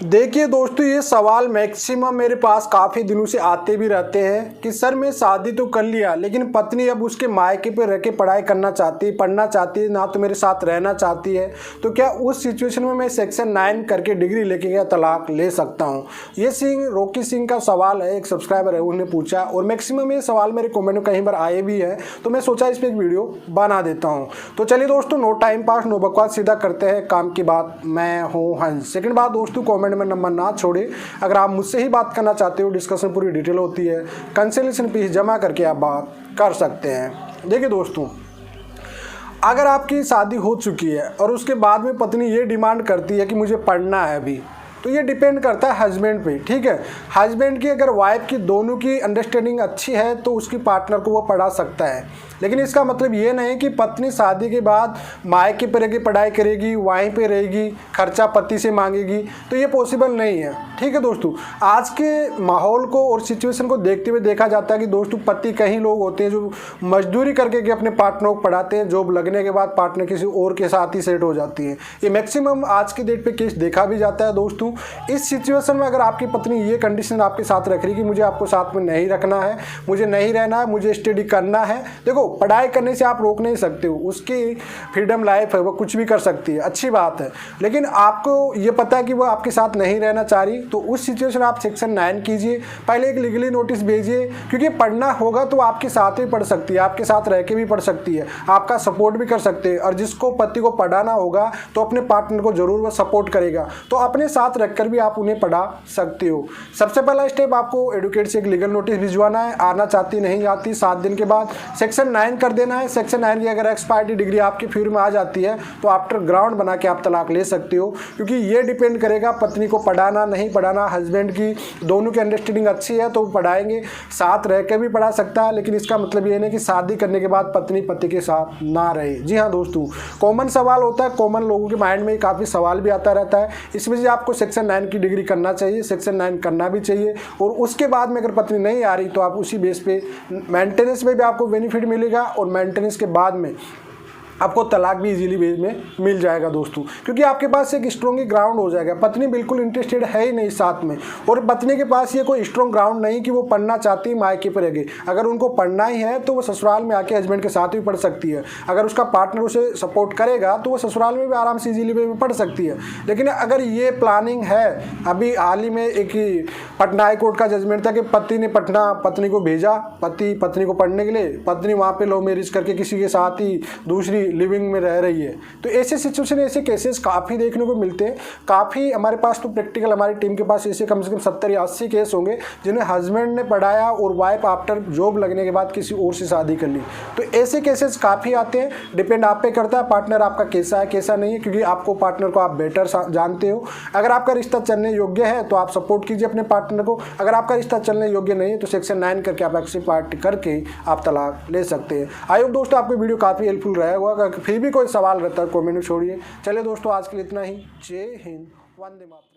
देखिए दोस्तों, ये सवाल मैक्सिमम मेरे पास काफ़ी दिनों से आते भी रहते हैं कि सर मैं शादी तो कर लिया लेकिन पत्नी अब उसके मायके पे रह के पढ़ाई करना चाहती है, पढ़ना चाहती है, ना तो मेरे साथ रहना चाहती है। तो क्या उस सिचुएशन में मैं सेक्शन 9 करके डिग्री लेके क्या तलाक ले सकता हूँ? ये रॉकी सिंह का सवाल है, एक सब्सक्राइबर है उन्होंने पूछा और मैक्सिमम ये सवाल मेरे कॉमेंट में कहीं बार आए भी है, तो मैं सोचा इस पर एक वीडियो बना देता हूँ। तो चलिए दोस्तों, नो टाइम पास नो बकवास, सीधा करते हैं काम की बात। मैं हूँ हंस। सेकंड बात दोस्तों, कमेंट में नंबर ना छोड़े। अगर आप मुझसे ही बात करना चाहते हो, डिस्कशन पूरी डिटेल होती है, कंसल्टेशन फीस जमा करके आप बात कर सकते हैं। देखिए दोस्तों, अगर आपकी शादी हो चुकी है और उसके बाद में पत्नी ये डिमांड करती है कि मुझे पढ़ना है अभी, तो ये डिपेंड करता है हस्बैंड पे। ठीक है, हस्बैंड की अगर वाइफ की दोनों की अंडरस्टैंडिंग अच्छी है तो उसकी पार्टनर को वो पढ़ा सकता है। लेकिन इसका मतलब ये नहीं कि पत्नी शादी के बाद मायके पे रहेगी, पढ़ाई करेगी, वहीं पे रहेगी, खर्चा पति से मांगेगी, तो ये पॉसिबल नहीं है। ठीक है दोस्तों, आज के माहौल को और सिचुएशन को देखते हुए देखा जाता है कि दोस्तों पति कई लोग होते हैं जो मजदूरी करके अपने पार्टनर को पढ़ाते हैं, जॉब लगने के बाद पार्टनर किसी और के साथ ही सेट हो जाती है। ये मैक्सिमम आज की डेट पे केस देखा भी जाता है दोस्तों। इस सिचुएशन में अगर आपकी पत्नी ये कंडीशन आपके साथ रख रही कि मुझे आपको साथ में नहीं रखना है, मुझे नहीं रहना है, मुझे स्टडी करना है, देखो पढ़ाई करने से आप रोक नहीं सकते हो, उसकी फ्रीडम लाइफ है, वो कुछ भी कर सकती है, अच्छी बात है। लेकिन आपको ये पता है कि वो आपके साथ नहीं रहना चाह रही, तो उस सिचुएशन आप सेक्शन 9 कीजिए, पहले एक लीगली नोटिस भेजिए, क्योंकि पढ़ना होगा तो आपके साथ ही पढ़ सकती है, आपके साथ रह के भी पढ़ सकती है, आपका सपोर्ट भी कर सकते हैं। और जिसको पति को पढ़ाना होगा तो अपने पार्टनर को जरूर वो सपोर्ट करेगा, तो अपने साथ रखकर भी आप उन्हें पढ़ा सकते हो। सबसे पहला स्टेप, आपको एडवोकेट से एक लीगल नोटिस भिजवाना है। आना चाहती नहीं आती, 7 दिन के बाद सेक्शन 9 कर देना है। सेक्शन 9 की अगर एक्सपायरी डिग्री आपके फेवर में आ जाती है तो आफ्टर ग्राउंड बना के आप तलाक ले सकते हो, क्योंकि ये डिपेंड करेगा पत्नी को पढ़ाना नहीं पढ़ाना। हस्बैंड की दोनों की अंडरस्टैंडिंग अच्छी है तो पढ़ाएंगे, साथ रह के भी पढ़ा सकता है। लेकिन इसका मतलब ये नहीं कि शादी करने के बाद पत्नी पति के साथ ना रहे। जी हाँ दोस्तों, कॉमन सवाल होता है, कॉमन लोगों के माइंड में काफ़ी सवाल भी आता रहता है। इस वजह से आपको सेक्शन 9 की डिग्री करना चाहिए, सेक्शन 9 करना भी चाहिए। और उसके बाद में अगर पत्नी नहीं आ रही तो आप उसी बेस पे मेंटेनेंस में भी आपको बेनिफिट मिलेगा और मेंटेनेंस के बाद में आपको तलाक भी इजीली वेज में मिल जाएगा दोस्तों, क्योंकि आपके पास एक स्ट्रॉन्ग ग्राउंड हो जाएगा। पत्नी बिल्कुल इंटरेस्टेड है ही नहीं साथ में, और पत्नी के पास ये कोई स्ट्रॉन्ग ग्राउंड नहीं कि वो पढ़ना चाहती है मायके पर रहेगी। अगर उनको पढ़ना ही है तो वो ससुराल में आके हस्बैंड के साथ भी पढ़ सकती है। अगर उसका पार्टनर उसे सपोर्ट करेगा तो वो ससुराल में भी आराम से इजीली वे में पढ़ सकती है। लेकिन अगर ये प्लानिंग है, अभी हाल ही में एक ही पटना हाई कोर्ट का जजमेंट था कि पति ने पत्नी को भेजा, पत्नी को पढ़ने के लिए, पत्नी वहाँ पे लव मैरिज करके किसी के साथ ही दूसरी लिविंग में रह रही है। तो ऐसे सिचुएशन, ऐसे केसेस काफ़ी देखने को मिलते हैं। काफ़ी हमारे पास तो प्रैक्टिकल, हमारी टीम के पास ऐसे कम से कम 70 या 80 केस होंगे जिन्हें हस्बैंड ने पढ़ाया और वाइफ आफ्टर जॉब लगने के बाद किसी और से शादी कर ली। तो ऐसे केसेस काफ़ी आते हैं। डिपेंड आप पे करता है पार्टनर आपका कैसा है कैसा नहीं है, क्योंकि आपको पार्टनर को आप बेटर जानते हो। अगर आपका रिश्ता चलने योग्य है तो आप सपोर्ट कीजिए अपने पार्टनर को। अगर आपका रिश्ता चलने योग्य नहीं है तो सेक्शन 9 करके आप एक्सेप्ट करके आप तलाक ले सकते हैं। आई होप दोस्तों आपको वीडियो काफ़ी हेल्पफुल रहा होगा। फिर भी कोई सवाल रहता है कमेंट में छोड़िए। चलिए दोस्तों, आज के लिए इतना ही। जय हिंद, वंदे मातरम।